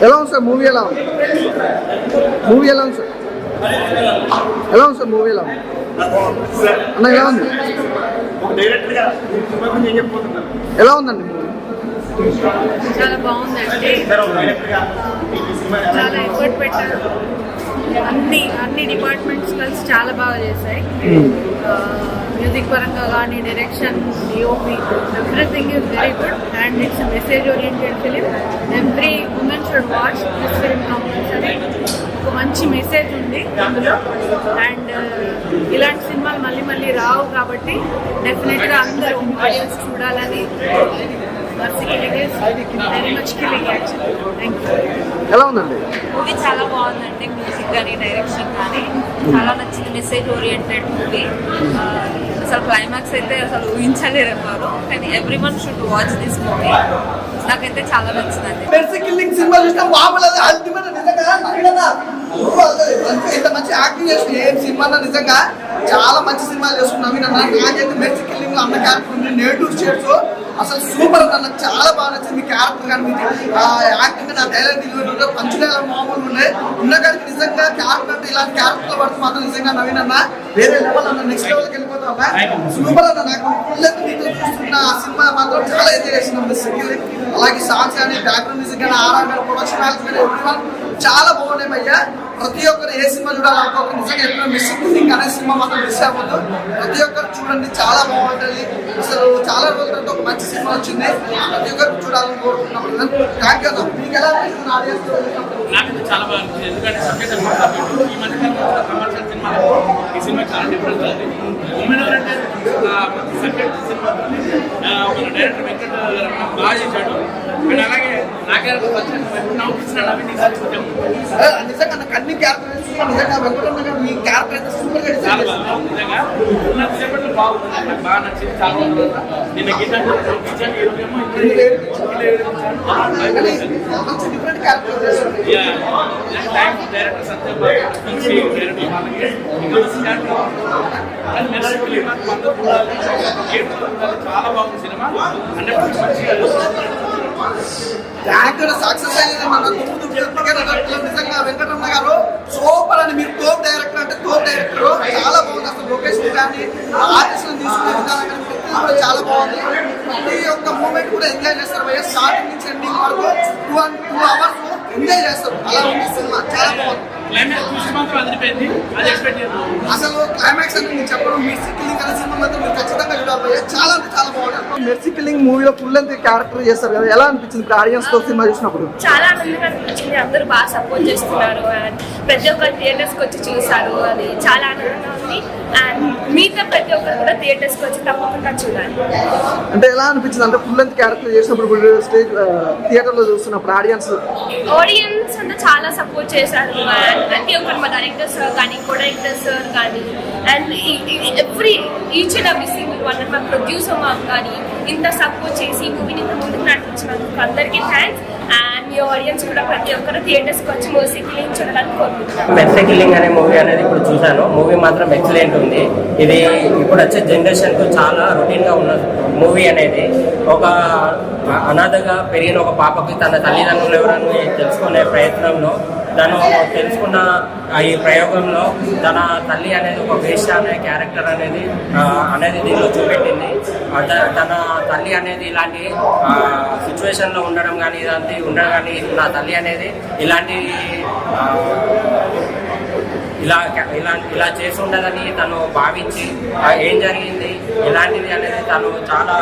ఎలా ఉంది sir movie? ఎలా ఉంది మూవీ? ఎలా ఉంది సార్? ఎలా ఉంది సార్ మూవీ? ఎలా ఉంది అన్న? ఎలా ఉంది? ఎలా ఉందండి మూవీ? చాలా బాగుందండి. చాలా ఎఫర్ట్ పెట్టారు. అన్ని డిపార్ట్మెంట్స్ కలిసి చాలా బాగా చేశాయి. మ్యూజిక్ పరంగా కానీ, direction, DOP, everything is very good and it's message oriented film. Every women should watch this film compulsory. ఒక మంచి మెసేజ్ ఉంది అందులో అండ్ ఇలాంటి సినిమాలు మళ్ళీ మళ్ళీ రావు కాబట్టి డెఫినెట్గా అందరూ ఆడియన్స్ చూడాలని. ఎలా ఉందండి మూవీ? చాలా బాగుందండి. మ్యూజిక్ కానీ, డైరెక్షన్ కానీ చాలా నచ్చింది. Message oriented movie. అసలు క్లైమాక్స్ అయితే అసలు ఊహించలేరు ఎవరు, కానీ every one should watch this movie. నాకైతే చాలా నచ్చిందండి. సినిమా చూసినా మామూలు అల్టిమేట్ నిజంగా ఇంత మంచి యాక్టింగ్ చేస్తుంది. ఏం సినిమా నిజంగా చాలా మంచి సినిమాలు చేస్తున్నాం. నాకైతే మెర్సీ కిల్లింగ్ లో అన్న క్యారెక్టర్ ఉంది, నేటివ్ షేడ్స్ అసలు సూపర్ అన్న. చాలా బాగా నచ్చింది మీ క్యారెక్టర్ కానీ, మీ యాక్టింగ్, నా డైలాగ్ డెలివరీ, పంచులేల మామూలు ఉండే ఉన్నగారికి నిజంగా క్యారెక్టర్ అంటే ఇలాంటి క్యారెక్టర్ పడుతూ మాత్రం నిజంగా నవీన్ అన్న వేరే లెవెల్ అన్న, నెక్స్ట్ లెవెల్కి వెళ్ళిపోతాం అన్న. సూపర్ అన్న. నాకు మీతో చూస్తున్న ఆ సినిమా మాత్రం చాలా ఎంజాయ్ చేసినాం. అలాగే సాంగ్స్ కానీ, బ్యాక్గ్రౌండ్ మ్యూజిక్ కానీ, ఆర్ఆర్ కానీ, ప్రొడక్షన్ వాల్యూస్ కానీ ఎవ్రీవన్ చాలా బాగున్నాయి భయ్యా. ప్రతి ఒక్కరు ఏ సినిమా చూడాలనుకోక నిజంగా ఎప్పుడో మిస్సింగ్ అనే సినిమా మాత్రం మిస్ అవ్వద్దు. ప్రతి ఒక్కరు చూడండి, చాలా బాగుంటుంది. అసలు చాలా రోజుల తర్వాత ఒక మంచి సినిమా వచ్చింది. ప్రతి ఒక్కరు చూడాలని కోరుకుంటున్నాం. Thank you. మీకు ఎలా అనిపిస్తుంది ఆడియన్స్? నాకైతే చాలా బాగా అనిపించింది. ఎందుకంటే సబ్జెక్ట్ ఈ మధ్యకాలంలో కమర్షియల్ సినిమాలో ఈ సినిమా చాలా డిఫరెంట్ ఉంది. ఉమెన్ అంటే సబ్జెక్ట్ సినిమా మన డైరెక్టర్ వెంకట బాగా చేశాడు. అండ్ అలాగే నాకే నవ్వుపించిన నవీన్ నిజంగా నాకు అన్ని క్యారెక్టర్ నిజంగా వెంకటరమణ గారు మీ క్యారెక్టర్ అయితే సూపర్ గా చాలా బాగా నిజంగా ఉన్నంతసేపట్లో బాగుంది. నాకు బాగా నచ్చింది. చాలా బాగుంది. నిన్న guitar different character director Satyababu చాలా బాగుంది సినిమా. 100% యాక్టర్ సక్సెస్ అయ్యింది. నిజంగా వెంకటరమణ గారు సూపర్ అని. మీరు తోప్ డైరెక్టర్ అంటే తోప్ డైరెక్టర్. చాలా బాగుంది. అసలు లొకేషన్ కానీ, ఆర్టిస్టులను తీసుకునే విధానం కానీ ప్రతిదీ కూడా చాలా బాగుంది. ప్రతి ఒక్క మూమెంట్ కూడా ఎంజాయ్ చేస్తారు భయ్య. స్టార్టింగ్ నుంచి ఎండింగ్ వరకు 2 hours ఎంజాయ్ చేస్తారు. అలా ఉంది సినిమా. చాలా బాగుంది. అసలు క్లైమాక్స్ అని నేను చెప్పడం, మెర్సీ కిల్లింగ్ అనే సినిమా మాత్రం మీరు ఖచ్చితంగా చూడాలి. చాలా అంటే చాలా బాగుంటుంది. మెర్సీ కిల్లింగ్ మూవీలో ఫుల్ లెంత్ క్యారెక్టర్ చేస్తారు కదా, ఎలా అనిపించింది ఆడియన్స్ తో సినిమా చూసినప్పుడు? చాలా ఆనందంగా అనిపించింది. అందరూ బాగా సపోర్ట్ చేస్తున్నారు అండ్ ప్రతి ఒక్కరు థియేటర్స్కి వచ్చి చూసారు. అది చాలా ఆనందంగా ఉంది. అండ్ మిగతా ప్రతి ఒక్కరు కూడా థియేటర్స్కి వచ్చి తప్పకుండా చూడాలి. అంటే ఎలా అనిపించింది అంటే ఫుల్ లెంత్ క్యారెక్టర్ చేసినప్పుడు స్టేజ్ థియేటర్ లో చూస్తున్నప్పుడు ఆడియన్స్ అంతా చాలా సపోర్ట్ చేశారు. అండ్ ప్రతి ఒక్కరు మా డైరెక్టర్ సార్ కానీ, కో డైరెక్టర్ సార్ కానీ, and each and every single one మా ప్రొడ్యూసర్ మాకు కానీ ఇంత సపోర్ట్ చేసి మూవీని ఇంత ముందుకు నడిపించినందుకు అందరికీ థ్యాంక్స్. అండ్ మీ ఆడియన్స్ కూడా ప్రతి ఒక్కరు థియేటర్స్కి వచ్చి మెర్సీ కిల్లింగ్ చూడాలని కోరుకుంటున్నాను. మెర్సీ కిల్లింగ్ అనే మూవీ అనేది ఇప్పుడు చూశాను. మూవీ మాత్రం ఎక్సలెంట్ ఉంది. ఇది ఇప్పుడు వచ్చే జనరేషన్కు చాలా రొటీన్గా ఉన్న మూవీ అనేది. ఒక అనాథగా పెరిగిన ఒక పాపకి తన తల్లిదండ్రులు ఎవరని తెలుసుకునే ప్రయత్నంలో తను తెలుసుకున్న ఈ ప్రయోగంలో తన తల్లి అనేది ఒక వేష అనే క్యారెక్టర్ అనేది దీనిలో చూపెట్టింది. తన తల్లి అనేది ఇలాంటి సిచ్యువేషన్లో ఉండడం కానీ ఇలాంటి ఉండడం కానీ నా తల్లి అనేది ఇలాంటి ఇలా చేసి ఉండదని తను భావించి ఏం జరిగింది ఇలాంటిది అనేది తను చాలా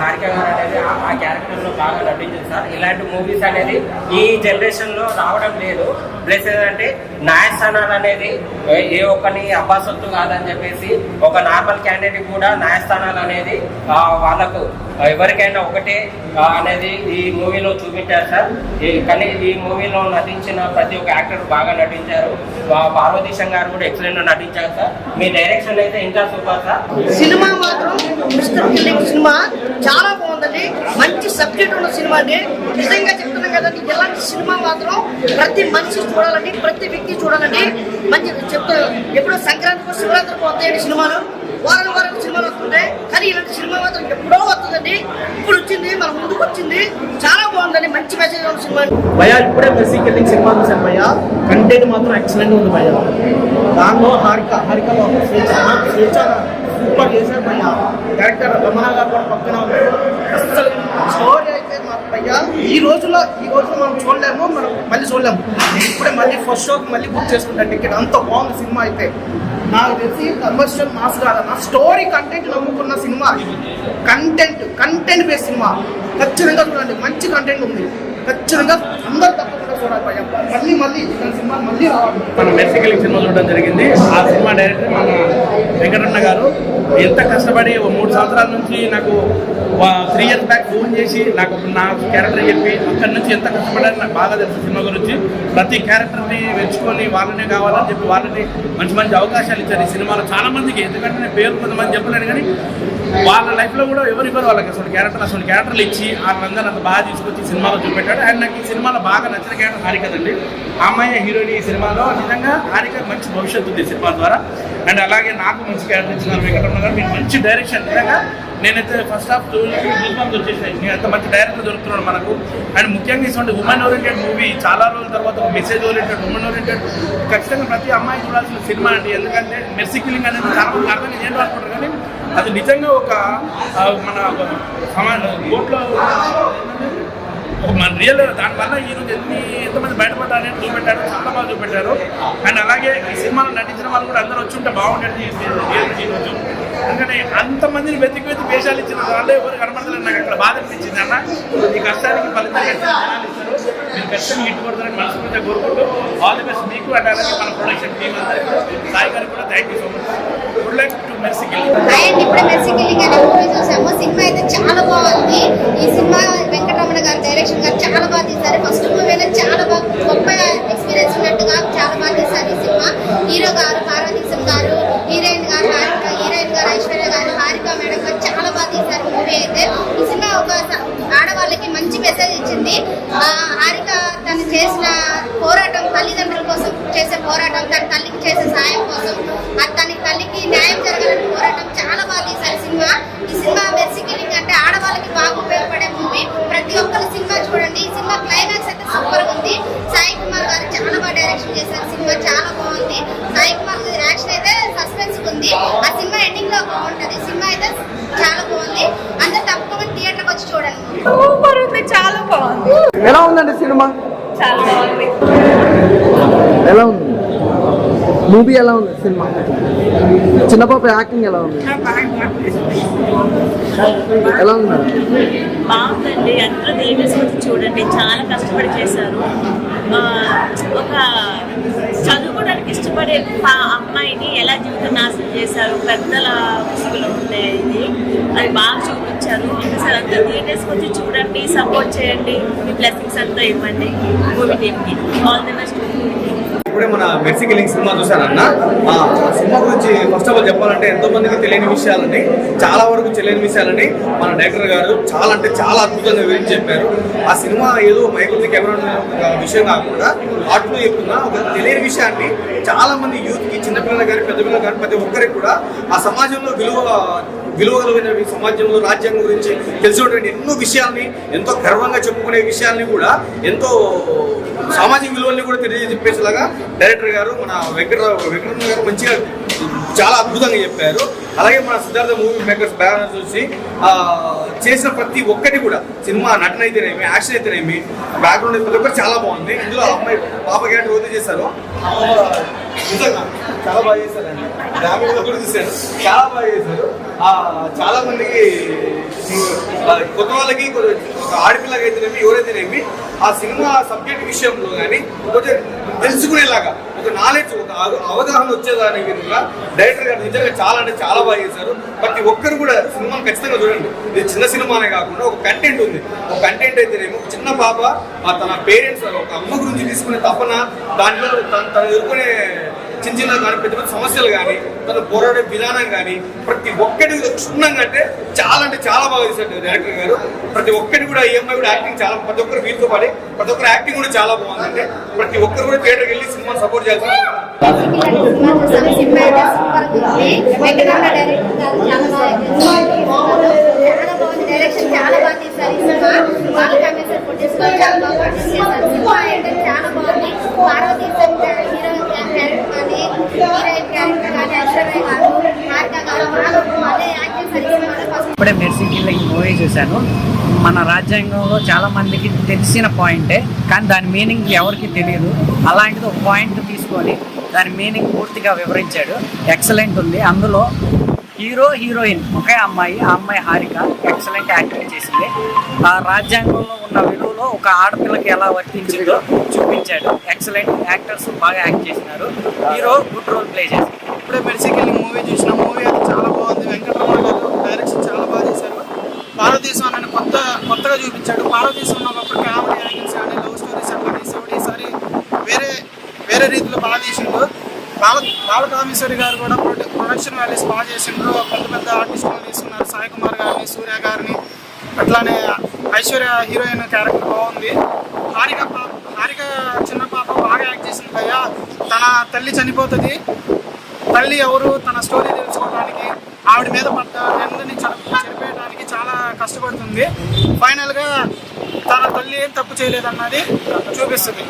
హారిక గారు అనేది ఆ క్యారెక్టర్లో బాగా నటించింది సార్. ఇలాంటి మూవీస్ అనేది ఈ జనరేషన్లో రావడం లేదు. ప్లస్ ఏంటంటే న్యాయస్థానాలు అనేది ఏ ఒక్కని అబ్బాసొత్తు కాదని చెప్పేసి ఒక నార్మల్ క్యాండిడేట్ కూడా న్యాయస్థానాలు అనేది వాళ్ళకు ఎవరికైనా ఒకటే అనేది ఈ మూవీలో చూపించారు సార్. కానీ ఈ మూవీలో నటించిన ప్రతి ఒక్క యాక్టర్ బాగా నటించారు. పార్వతీశం గారు కూడా ఎక్సలెంట్ నటించారు సార్. మీ డైరెక్షన్ అయితే ఇంకా సూపర్ సార్. సినిమా మాత్రం మిస్టర్ కిల్లింగ్ సినిమా చాలా బాగుందండి. మంచి సబ్జెక్ట్ ఉన్న సినిమా అండి. నిజంగా చెప్తున్నాం కదండి, ఇలాంటి సినిమా మాత్రం ప్రతి మనిషి చూడాలండి, ప్రతి వ్యక్తి చూడాలండి. మంచి చెప్తాను. ఎప్పుడో సంక్రాంతికి శివరాత్రికి వస్తాయండి సినిమాలు. వారం సినిమాలు వస్తుంటాయి, కానీ ఇలాంటి సినిమా మాత్రం ఎప్పుడో వస్తుందండి. ఇప్పుడు వచ్చింది, మన ముందుకు వచ్చింది, చాలా బాగుందండి. మంచి మెసేజ్ ఉన్న సినిమా. భయ్యా ఇప్పుడే మెస్సీ కిల్లింగ్ సినిమా చూశాను భయ్యా. కంటెంట్ మాత్రం ఎక్సలెంట్ ఉంది భయ్యా. దానిలో హారిక స్వేచ్ఛ సూపర్ చేశారు భయ్యా. డైరెక్టర్ రమణ గారు కూడా పక్కన ఉన్నారు. అసలు స్టోరీ అయితే మాకు భయ్యా ఈ రోజులో మనం చూడలేము, మనం మళ్ళీ చూడలేము. ఇప్పుడే మళ్ళీ ఫస్ట్ షోకి మళ్ళీ బుక్ చేసుకుంటాను టికెట్. అంత బాగుంది సినిమా అయితే. నాకు తెలిసి కమర్షియల్ మాస్ కాదన్న, స్టోరీ కంటెంట్ నమ్ముకున్న సినిమా. కంటెంట్ బేస్ సినిమా ఖచ్చితంగా చూడండి. మంచి కంటెంట్ ఉంది, ఖచ్చితంగా అందరూ తప్పకుండా చూడాలి భయ్యా. మళ్ళీ సినిమా మళ్ళీ రావాలి. మన మెర్సీ కిల్లింగ్ సినిమా చూడడం జరిగింది. ఆ సినిమా డైరెక్టర్ మన వెంకటరమణ గారు ఎంత కష్టపడి 3 సంవత్సరాల నుంచి నాకు 3 years బ్యాక్ ఫోన్ చేసి నాకు నా క్యారెక్టర్ చెప్పి అక్కడి నుంచి ఎంత కష్టపడాలని నాకు బాగా తెలుసు. సినిమా గురించి ప్రతి క్యారెక్టర్ని వెంచుకొని వాళ్ళనే కావాలని చెప్పి వాళ్ళని మంచి అవకాశాలు ఇచ్చారు ఈ సినిమాలో చాలా మందికి. ఎందుకంటే నేను పేరు కొంతమంది చెప్పలేను, కానీ వాళ్ళ లైఫ్లో కూడా ఎవరివ్వరు వాళ్ళకి అసలు క్యారెక్టర్లు ఇచ్చి వాళ్ళందరూ అంత బాగా తీసుకొచ్చి సినిమాలో చూపెట్టాడు. అండ్ నాకు ఈ సినిమాలో బాగా నచ్చిన క్యారెక్టర్ హారికదండి. ఆ అమ్మాయి హీరోయిన్ ఈ సినిమాలో. నిజంగా హారిక మంచి భవిష్యత్తు ఉంది సినిమా ద్వారా. అండ్ అలాగే నాకు మంచి క్యారెక్టర్ ఇచ్చినారు వెంకటరమణ గారు. మీకు మంచి డైరెక్షన్. నిజంగా నేనైతే ఫస్ట్ హాఫ్ వచ్చేసాయి. నేను అంత మంచి డైరెక్టర్ దొరుకుతున్నాడు మనకు. అండ్ ముఖ్యంగా ఇటువంటి ఉమెన్ ఓరియంటెడ్ మూవీ చాలా రోజుల తర్వాత ఒక మెసేజ్ ఓరియంటెడ్ ఉమెన్ ఓరియంటెడ్ ఖచ్చితంగా ప్రతి అమ్మాయి చూడాల్సిన సినిమా అండి. ఎందుకంటే మెర్సీ కిల్లింగ్ అనేది చాలా మంది అర్థం ఏంటో అనుకుంటారు, కానీ అది నిజంగా ఒక మన కోర్టులో మన రియల్ దానివల్ల ఈరోజు ఎంతమంది బయటపడ్డారని చూపెట్టారు, చాలా బాగా చూపెట్టారు. అండ్ అలాగే ఈ సినిమాలో నటించిన వాళ్ళు కూడా అందరూ వచ్చి ఉంటే బాగుండేది ఈరోజు. ఎందుకంటే అంతమందిని వెతికి వేషాలు ఇచ్చిన వాళ్ళు ఎవరు కనపడలేదు. నాకు అక్కడ బాధ అనిపించింది అన్న. ఈ కష్టానికి ఫలితంగా జనాలు ఇస్తారు, మీరు ఖచ్చితంగా హిట్ కొడతారని మనస్ఫూర్తిగా కోరుకుంటూ ఆల్ ది బెస్ట్ మీకు. అండ్ అలాగే మన ప్రొడక్షన్ టీమ్ అందరికీ, సాయి గారికి కూడా thank you so much. Good luck to mercy killing. ఇప్పుడు మెర్సీ కిల్లింగ్ అనే మూవీ చూసాము. సినిమా అయితే చాలా బాగుంది. ఈ సినిమా వెంకటరమణ గారు డైరెక్షన్ గారు చాలా బాగా తీశారు. ఫస్ట్ మూవీ అయితే చాలా బాగా గొప్ప ఎక్స్పీరియన్స్ ఉన్నట్టుగా చాలా బాగా తీశారు ఈ సినిమా. హీరో గారు పార్వతీశం గారు, హీరోయిన్ గారు ఐశ్వర్య గారు, హారిక మేడం గారు చాలా బాగా తీశారు మూవీ అయితే. ఈ సినిమా ఒక ఆడవాళ్ళకి మంచి మెసేజ్ ఇచ్చింది. హారిక తను చేసిన పోరాటం, తల్లిదండ్రుల కోసం చేసే పోరాటం, తన తల్లికి చేసే సాయం కోసం, తన తల్లికి న్యాయం జరగాలని పోరాటం చాలా బాగా తీశారు సినిమా. ఈ సినిమా మెర్సీ కిల్లింగ్ అంటే ఆడవాళ్ళకి బాగా ఉపయోగపడే మూవీ. ప్రతి ఒక్కరు సినిమా చూడండి. ఈ సినిమా క్లైమాక్స్ అయితే సూపర్ ఉంది. సాయి కుమార్ గారు చాలా బాగా డైరెక్షన్ చేశారు. సినిమా చాలా బాగుంది. సాయి కుమార్ గారి యాక్షన్ అయితే సస్పెన్స్ ఉంది. ఆ సినిమా ఎండింగ్ లో బాగుంటది. సినిమా అయితే చాలా బాగుంది. అందరూ తప్పకుండా థియేటర్కి వచ్చి చూడండి. సూపర్ ఉంది, చాలా బాగుంది. ఎలా ఉందండి సినిమా? చాలా బాగుంది. ఎలా ఉంది మూవీ? ఎలా ఉంది సినిమా? చిన్నపాప యాక్టింగ్ ఎలా ఉంది? ఎలా ఉంది మేడం? బాగుందండి. అందరూ థియేటర్స్ వచ్చి చూడండి. చాలా కష్టపడి చేశారు. ఒక చదువుకోవడానికి ఇష్టపడే అమ్మాయిని ఎలా జీవితం నాశనం చేశారు, పెద్దల ముసుగులో ఉండే ఇది అది బాగా చూపించారు. ఒకసారి అందరూ థియేటర్స్కి వచ్చి చూడండి, సపోర్ట్ చేయండి, మీ బ్లెస్సింగ్స్ అంతా ఇవ్వండి మూవీ టీమ్కి. All the best. ఇప్పుడే మన మెర్సీ కిల్లింగ్ సినిమా చూశానన్న. ఆ సినిమా గురించి ఫస్ట్ ఆఫ్ ఆల్ చెప్పాలంటే ఎంతో మందికి తెలియని విషయాలని, చాలా వరకు తెలియని విషయాలని మన డైరెక్టర్ గారు చాలా అంటే చాలా అద్భుతంగా వివరించి చెప్పారు. ఆ సినిమా ఏదో మైకులకి కెమెరా విషయం కాకుండా ఆటలు చెప్తున్నా ఒక తెలియని విషయాన్ని చాలా మంది యూత్కి, చిన్నపిల్లలు కానీ పెద్దపిల్లలు కానీ ప్రతి ఒక్కరికి కూడా ఆ సమాజంలో విలువగలమైన సమాజంలో రాజ్యాంగం గురించి తెలిసినటువంటి ఎన్నో విషయాల్ని, ఎంతో గర్వంగా చెప్పుకునే విషయాల్ని కూడా, ఎంతో సామాజిక విలువల్ని కూడా తెలియజెప్పేసేలాగా డైరెక్టర్ గారు మన వెంకటరమణ గారు మంచిగా చాలా అద్భుతంగా చెప్పారు. అలాగే మన సిద్ధార్థ మూవీ మేకర్స్ బ్యానర్ చూసి చేసిన ప్రతి ఒక్కటి కూడా, సినిమా నటన అయితేనేమి, యాక్షన్ అయితేనేమి, బ్యాక్గ్రౌండ్ ప్రతి ఒక్కటి చాలా బాగుంది. ఇందులో అమ్మాయి పాప క్యారెక్టర్ వదిలి చేశారు, నిజంగా చాలా బాగా చేశారండి. డ్యామేజ్ కూడా చూశారు, చాలా బాగా చేశారు. చాలా మందికి కొత్త వాళ్ళకి, ఒక ఆడపిల్లకి అయితేనేమి, ఎవరైతేనేమి ఆ సినిమా సబ్జెక్ట్ విషయంలో కానీ కొంచెం తెలుసుకునేలాగా, ఒక నాలెడ్జ్, ఒక అవగాహన వచ్చేదాని విధంగా డైరెక్టర్ గారు నిజంగా చాలా అంటే చాలా బాగా చేశారు. ప్రతి ఒక్కరు కూడా సినిమాని ఖచ్చితంగా చూడండి. ఇది చిన్న సినిమానే కాకుండా ఒక కంటెంట్ ఉంది. ఒక కంటెంట్ అయితేనేమో ఒక చిన్న పాప తన పేరెంట్స్, ఒక అమ్మ గురించి తీసుకునే తపన, దాంట్లో తను ఎదుర్కొనే చిన్న చిన్న కానీ పెద్ద పెద్ద సమస్యలు కానీ, తను పోరాడే విధానం కానీ, ప్రతి ఒక్కటి క్షుణ్ణంగా అంటే చాలా బాగా చేశారు డైరెక్టర్ గారు. ప్రతి ఒక్కటి కూడా ఈ అమ్మాయి కూడా యాక్టింగ్ చాలా, ప్రతి ఒక్కరు వీరితో పాటు ప్రతి ఒక్కరు యాక్టింగ్ కూడా చాలా బాగుందంటే ప్రతి ఒక్కరు కూడా థియేటర్కి వెళ్ళి సినిమాని సపోర్ట్ చేయాల్సిన సినిమా చూసాను. సినిమా అయితే సూపర్ ఉంది. వెంకటరమణ డైరెక్టర్ గారు చాలా బాగా చాలా బాగుంది. డైరెక్షన్ చాలా బాగా తీశారు. ఈ సినిమా బాగా కమర్షియల్ ఫుటేజ్ చాలా బాగా ప్రొడ్యూస్ చేశారు. సినిమా అయితే చాలా బాగుంది. పార్వతీ హీరోయిన్ క్యారెక్టర్ కానీ హీరోయిన్ క్యారెక్టర్ కానీ ఐశ్వర్య గారు హారిక గారు బాగా యాక్ట్ చేశారు. ఈ సినిమాలో ఫస్ట్ ఇప్పుడే మెర్సీ కిల్లింగ్ మూవీ చూశాను. మన రాజ్యాంగంలో చాలా మందికి తెలిసిన పాయింటే, కానీ దాని మీనింగ్ ఎవరికి తెలియదు. అలాంటిది ఒక పాయింట్ తీసుకొని దాని మీనింగ్ పూర్తిగా వివరించాడు. ఎక్సలెంట్ ఉంది. అందులో హీరో హీరోయిన్ ఒకే అమ్మాయి, ఆ అమ్మాయి హారిక ఎక్సలెంట్ యాక్టింగ్ చేసింది. ఆ రాజ్యాంగంలో ఉన్న విలువలో ఒక ఆడపిల్లకి ఎలా వర్తించిందో చూపించాడు. ఎక్సలెంట్. యాక్టర్స్ బాగా యాక్ట్ చేసినారు. హీరో గుడ్ రోల్ ప్లే చేశారు. ఇప్పుడే మెర్సీ కిల్లింగ్ మూవీ చూసిన. మూవీ అది చాలా బాగుంది. వెంకటరమణ గారు డైరెక్షన్ చాలా బాగా చేశారు. భారతదేశం అని కొత్తగా చూపించాడు. భారతదేశంలో ఒకప్పుడు కామెడీ యాంగిల్స్ కానీ లవ్ స్టోరీస్ అట్లా తీసేవాడు. ఈసారి వేరే రీతిలో బాగా తీసిండు. బాలకామేశ్వరి గారు కూడా ప్రొడక్షన్ వాల్యూస్ బాగా చేసిండ్రు. పెద్ద ఆర్టిస్టులు తీసుకున్నారు. సాయి కుమార్ గారిని, సూర్య గారిని, అట్లానే ఐశ్వర్య హీరోయిన్ క్యారెక్టర్ బాగుంది. హారిక చిన్న పాప బాగా యాక్ట్ చేసింది భయ్య. తన తల్లి చనిపోతుంది. తల్లి ఎవరు తన స్టోరీ తెలుసుకోవడానికి, ఆవిడ మీద పడ్డ నిందని చనిపోయడానికి చాలా కష్టపడుతుంది. ఫైనల్గా తన తల్లి ఏం తప్పు చేయలేదన్నది చూపిస్తుంది.